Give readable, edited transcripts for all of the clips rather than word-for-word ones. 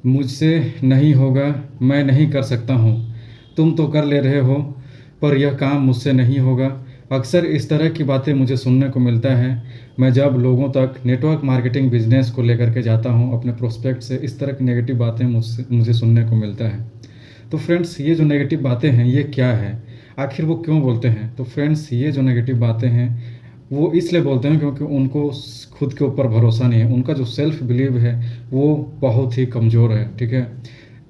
मुझसे नहीं होगा, मैं नहीं कर सकता हूँ, तुम तो कर ले रहे हो पर यह काम मुझसे नहीं होगा। अक्सर इस तरह की बातें मुझे सुनने को मिलता है। मैं जब लोगों तक नेटवर्क मार्केटिंग बिजनेस को लेकर के जाता हूँ अपने प्रोस्पेक्ट से, इस तरह की नेगेटिव बातें मुझे सुनने को मिलता है। तो फ्रेंड्स, ये जो नेगेटिव बातें हैं ये क्या है, आखिर वो क्यों बोलते हैं? तो फ्रेंड्स, ये जो नेगेटिव बातें हैं वो इसलिए बोलते हैं क्योंकि उनको खुद के ऊपर भरोसा नहीं है। उनका जो सेल्फ बिलीव है वो बहुत ही कमज़ोर है। ठीक है।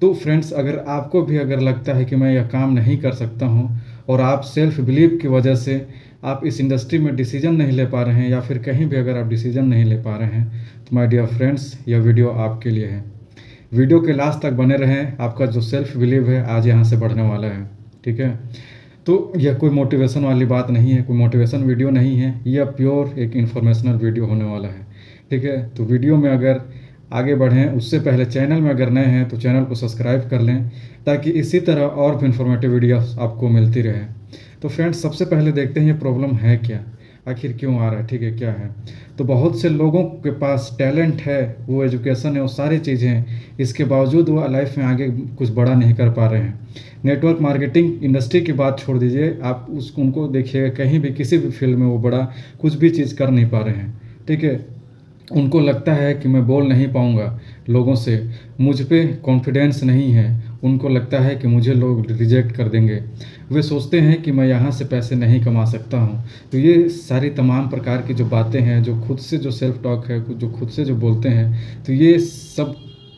तो फ्रेंड्स, अगर आपको भी अगर लगता है कि मैं यह काम नहीं कर सकता हूँ और आप सेल्फ बिलीव की वजह से आप इस इंडस्ट्री में डिसीजन नहीं ले पा रहे हैं या फिर कहीं भी अगर आप डिसीजन नहीं ले पा रहे हैं, तो माय डियर फ्रेंड्स, यह वीडियो आपके लिए है। वीडियो के लास्ट तक बने रहें, आपका जो सेल्फ बिलीव है आज यहाँ से बढ़ने वाला है। ठीक है। तो यह कोई मोटिवेशन वाली बात नहीं है, कोई मोटिवेशन वीडियो नहीं है, यह प्योर एक इन्फॉर्मेशनल वीडियो होने वाला है। ठीक है। तो वीडियो में अगर आगे बढ़ें उससे पहले चैनल में अगर नए हैं तो चैनल को सब्सक्राइब कर लें ताकि इसी तरह और भी इन्फॉर्मेटिव वीडियोस आपको मिलती रहे। तो फ्रेंड्स, सबसे पहले देखते हैं ये प्रॉब्लम है क्या, आखिर क्यों आ रहा है। ठीक है, क्या है? तो बहुत से लोगों के पास टैलेंट है, वो एजुकेशन है, वो सारी चीज़ें हैं, इसके बावजूद वो लाइफ में आगे कुछ बड़ा नहीं कर पा रहे हैं। नेटवर्क मार्केटिंग इंडस्ट्री की बात छोड़ दीजिए, आप उनको देखिएगा कहीं भी किसी भी फील्ड में वो बड़ा कुछ भी चीज़ कर नहीं पा रहे हैं। ठीक है। उनको लगता है कि मैं बोल नहीं पाऊंगा लोगों से, मुझ पे कॉन्फिडेंस नहीं है, उनको लगता है कि मुझे लोग रिजेक्ट कर देंगे, वे सोचते हैं कि मैं यहाँ से पैसे नहीं कमा सकता हूँ। तो ये सारी तमाम प्रकार की जो बातें हैं, जो खुद से जो सेल्फ टॉक है, जो खुद से जो बोलते हैं, तो ये सब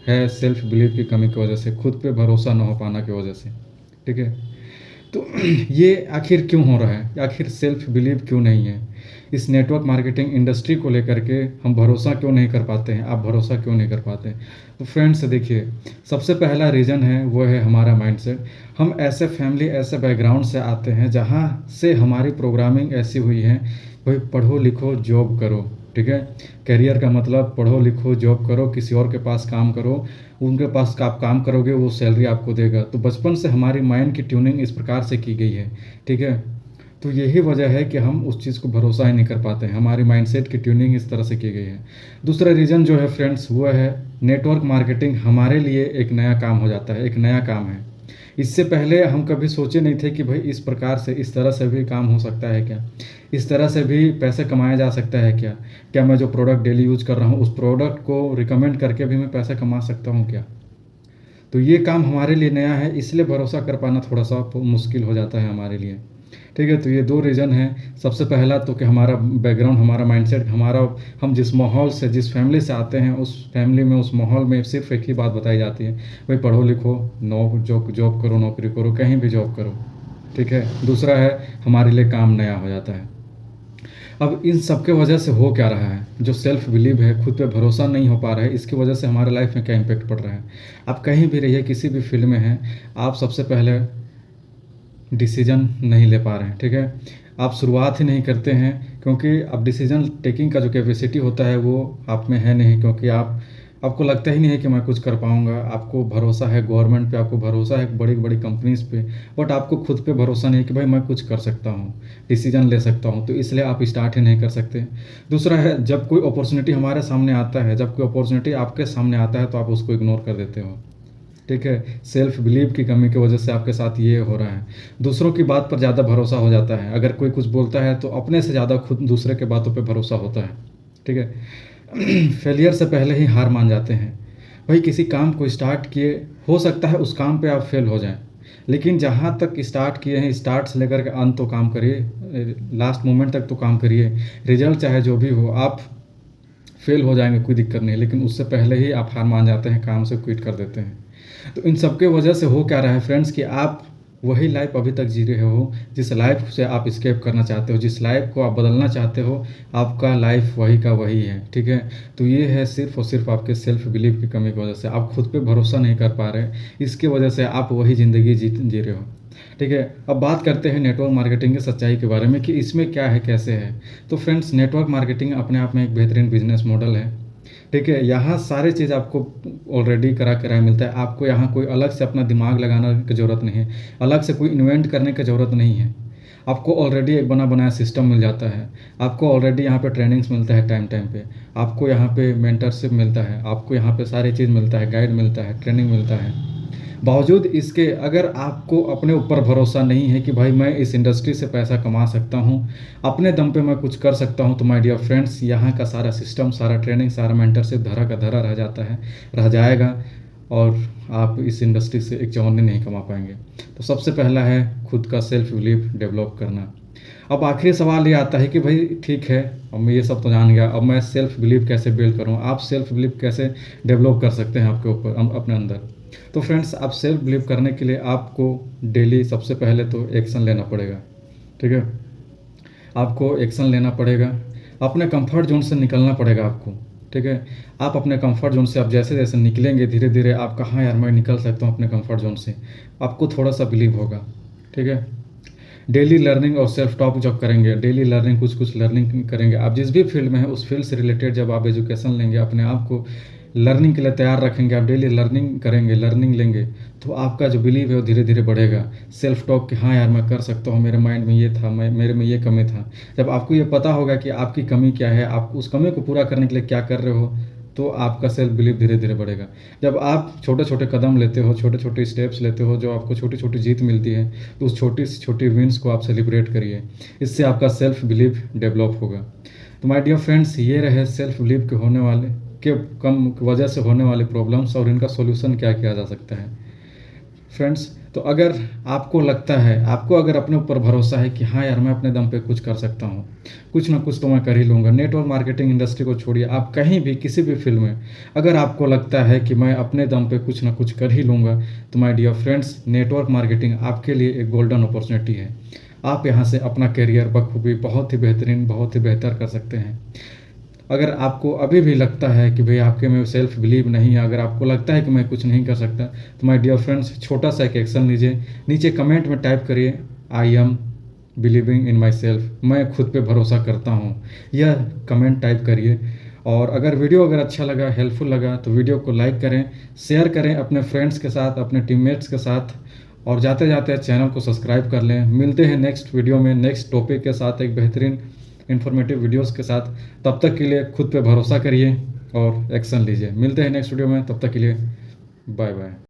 है सेल्फ बिलीव की कमी की वजह से, खुद पे भरोसा न हो पाना की वजह से। ठीक है। तो ये आखिर क्यों हो रहा है, आखिर सेल्फ बिलीव क्यों नहीं है? इस नेटवर्क मार्केटिंग इंडस्ट्री को लेकर के हम भरोसा क्यों नहीं कर पाते हैं, आप भरोसा क्यों नहीं कर पाते? तो फ्रेंड्स देखिए, सबसे पहला रीज़न है वो है हमारा माइंडसेट। हम ऐसे फैमिली, ऐसे बैकग्राउंड से आते हैं जहाँ से हमारी प्रोग्रामिंग ऐसी हुई है, भाई पढ़ो लिखो जॉब करो। ठीक है। करियर का मतलब पढ़ो लिखो जॉब करो, किसी और के पास काम करो, उनके पास आप काम करोगे वो सैलरी आपको देगा। तो बचपन से हमारी माइंड की ट्यूनिंग इस प्रकार से की गई है। ठीक है। तो यही वजह है कि हम उस चीज़ को भरोसा ही नहीं कर पाते हैं, हमारी माइंडसेट की ट्यूनिंग इस तरह से की गई है। दूसरा रीज़न जो है फ्रेंड्स वो है नेटवर्क मार्केटिंग हमारे लिए एक नया काम हो जाता है, एक नया काम है। इससे पहले हम कभी सोचे नहीं थे कि भाई इस प्रकार से, इस तरह से भी काम हो सकता है क्या, इस तरह से भी पैसे कमाया जा सकता है क्या, क्या मैं जो प्रोडक्ट डेली यूज कर रहा हूँ उस प्रोडक्ट को रिकमेंड करके भी मैं पैसे कमा सकता हूँ क्या। तो ये काम हमारे लिए नया है, इसलिए भरोसा कर पाना थोड़ा सा मुश्किल हो जाता है हमारे लिए। ठीक है। तो ये दो रीज़न हैं। सबसे पहला तो कि हमारा बैकग्राउंड, हमारा माइंडसेट, हमारा हम जिस माहौल से, जिस फैमिली से आते हैं, उस फैमिली में, उस माहौल में सिर्फ एक ही बात बताई जाती है, भाई पढ़ो लिखो, जॉब करो, नौकरी करो, कहीं भी जॉब करो। ठीक है। दूसरा है हमारे लिए काम नया हो जाता है। अब इन सब के वजह से हो क्या रहा है, जो सेल्फ बिलीव है, खुद पे भरोसा नहीं हो पा रहा है, इसकी वजह से हमारे लाइफ में क्या इम्पेक्ट पड़ रहा है? आप कहीं भी रहिए, किसी भी फील्ड में हैं, आप सबसे पहले डिसीजन नहीं ले पा रहे हैं। ठीक है। आप शुरुआत ही नहीं करते हैं क्योंकि अब डिसीजन टेकिंग का जो कैपेसिटी होता है वो आप में है नहीं, क्योंकि आपको लगता ही नहीं है कि मैं कुछ कर पाऊंगा। आपको भरोसा है गवर्नमेंट पे, आपको भरोसा है बड़ी बड़ी कंपनीज पे, बट आपको खुद पे भरोसा नहीं कि भाई मैं कुछ कर सकता हूँ, डिसीजन ले सकता हूँ, तो इसलिए आप स्टार्ट ही नहीं कर सकते। दूसरा है जब कोई अपॉर्चुनिटी हमारे सामने आता है, जब कोई अपॉर्चुनिटी आपके सामने आता है तो आप उसको इग्नोर कर देते हो। ठीक है। सेल्फ बिलीव की कमी की वजह से आपके साथ ये हो रहा है। दूसरों की बात पर ज़्यादा भरोसा हो जाता है, अगर कोई कुछ बोलता है तो अपने से ज़्यादा खुद दूसरे के बातों पे भरोसा होता है। ठीक है। फेलियर से पहले ही हार मान जाते हैं। भाई किसी काम को स्टार्ट किए, हो सकता है उस काम पे आप फेल हो जाएं, लेकिन जहाँ तक स्टार्ट किए हैं, स्टार्ट से लेकर के अंत तो काम करिए, लास्ट मोमेंट तक तो काम करिए। रिजल्ट चाहे जो भी हो, आप फेल हो जाएंगे कोई दिक्कत नहीं, लेकिन उससे पहले ही आप हार मान जाते हैं, काम से क्विट कर देते हैं। तो इन सब के वजह से हो क्या रहा है फ्रेंड्स कि आप वही लाइफ अभी तक जी रहे हो जिस लाइफ से आप स्केप करना चाहते हो, जिस लाइफ को आप बदलना चाहते हो, आपका लाइफ वही का वही है। ठीक है। तो ये है सिर्फ और सिर्फ आपके सेल्फ बिलीव की कमी की वजह से, आप खुद पे भरोसा नहीं कर पा रहे, इसकी वजह से आप वही ज़िंदगी जी रहे हो। ठीक है। अब बात करते हैं नेटवर्क मार्केटिंग की सच्चाई के बारे में कि इसमें क्या है, कैसे है। तो फ्रेंड्स, नेटवर्क मार्केटिंग अपने आप में एक बेहतरीन बिजनेस मॉडल है। ठीक है। यहाँ सारी चीज़ आपको ऑलरेडी कराया मिलता है, आपको यहाँ कोई अलग से अपना दिमाग लगाने की ज़रूरत नहीं है, अलग से कोई इन्वेंट करने की ज़रूरत नहीं है। आपको ऑलरेडी एक बना बनाया सिस्टम मिल जाता है, आपको ऑलरेडी यहाँ पे ट्रेनिंग्स मिलता है टाइम टाइम पे, आपको यहाँ पे मेंटरशिप मिलता है, आपको यहाँ पे सारी चीज़ मिलता है, गाइड मिलता है, ट्रेनिंग मिलता है। बावजूद इसके अगर आपको अपने ऊपर भरोसा नहीं है कि भाई मैं इस इंडस्ट्री से पैसा कमा सकता हूँ, अपने दम पे मैं कुछ कर सकता हूँ, तो माय डियर फ्रेंड्स, यहाँ का सारा सिस्टम, सारा ट्रेनिंग, सारा मेंटरशिप धरा का धरा रह जाता है, रह जाएगा, और आप इस इंडस्ट्री से एक चौनी नहीं कमा पाएंगे। तो सबसे पहला है खुद का सेल्फ बिलीफ डेवलप करना। अब आखिरी सवाल ये आता है कि भाई ठीक है, अब मैं ये सब तो जान गया, अब मैं सेल्फ बिलीव कैसे बिल्ड करूँ? आप सेल्फ बिलीव कैसे डेवलप कर सकते हैं आपके ऊपर, अपने अंदर? तो फ्रेंड्स, आप सेल्फ बिलीव करने के लिए आपको डेली सबसे पहले तो एक्शन लेना पड़ेगा। ठीक है, आपको एक्शन लेना पड़ेगा, अपने कंफर्ट जोन से निकलना पड़ेगा आपको। ठीक है, आप अपने कंफर्ट जोन से आप जैसे जैसे निकलेंगे, धीरे धीरे आप कहाँ यार मैं निकल सकता हूँ अपने कंफर्ट जोन से, आपको थोड़ा सा बिलीव होगा। ठीक है, डेली लर्निंग और सेल्फ टॉक जब करेंगे, डेली लर्निंग, कुछ कुछ लर्निंग करेंगे, आप जिस भी फील्ड में हैं उस फील्ड से रिलेटेड जब आप एजुकेशन लेंगे, अपने आप को लर्निंग के लिए तैयार रखेंगे, आप डेली लर्निंग करेंगे, लर्निंग लेंगे, तो आपका जो बिलीव है वो धीरे धीरे बढ़ेगा। सेल्फ टॉक कि हाँ यार मैं कर सकता हूँ, मेरे माइंड में ये था, मेरे में ये कमी था। जब आपको ये पता होगा कि आपकी कमी क्या है, आप उस कमी को पूरा करने के लिए क्या कर रहे हो, तो आपका सेल्फ बिलीव धीरे धीरे बढ़ेगा। जब आप छोटे छोटे कदम लेते हो, छोटे छोटे स्टेप्स लेते हो, जो आपको छोटी छोटी जीत मिलती है, तो उस छोटी से छोटी विन्स को आप सेलिब्रेट करिए, इससे आपका सेल्फ बिलीव डेवलप होगा। तो माय डियर फ्रेंड्स, ये रहे सेल्फ बिलीव के होने वाले के कम वजह से होने वाले प्रॉब्लम्स और इनका सॉल्यूशन क्या किया जा सकता है। फ्रेंड्स, तो अगर आपको लगता है, आपको अगर अपने ऊपर भरोसा है कि हाँ यार मैं अपने दम पे कुछ कर सकता हूँ, कुछ ना कुछ तो मैं कर ही लूँगा, नेटवर्क मार्केटिंग इंडस्ट्री को छोड़िए, आप कहीं भी किसी भी फील्ड में अगर आपको लगता है कि मैं अपने दम पे कुछ ना कुछ कर ही लूँगा, तो my dear friends, network marketing आपके लिए एक गोल्डन अपॉर्चुनिटी है। आप यहाँ से अपना करियर बखूबी बहुत ही बेहतरीन, बहुत ही बेहतर कर सकते हैं। अगर आपको अभी भी लगता है कि भाई आपके में सेल्फ बिलीव नहीं है, अगर आपको लगता है कि मैं कुछ नहीं कर सकता, तो माय डियर फ्रेंड्स, छोटा सा एक एक्शन लीजिए, नीचे कमेंट में टाइप करिए, I am believing in my self, मैं खुद पे भरोसा करता हूँ, यह कमेंट टाइप करिए। और अगर वीडियो अगर अच्छा लगा, हेल्पफुल लगा, तो वीडियो को लाइक करें, शेयर करें अपने फ्रेंड्स के साथ, अपने टीममेट्स के साथ, और जाते जाते चैनल को सब्सक्राइब कर लें। मिलते हैं नेक्स्ट वीडियो में नेक्स्ट टॉपिक के साथ, एक बेहतरीन इन्फॉर्मेटिव वीडियोस के साथ। तब तक के लिए खुद पे भरोसा करिए और एक्शन लीजिए। मिलते हैं नेक्स्ट वीडियो में, तब तक के लिए बाय बाय।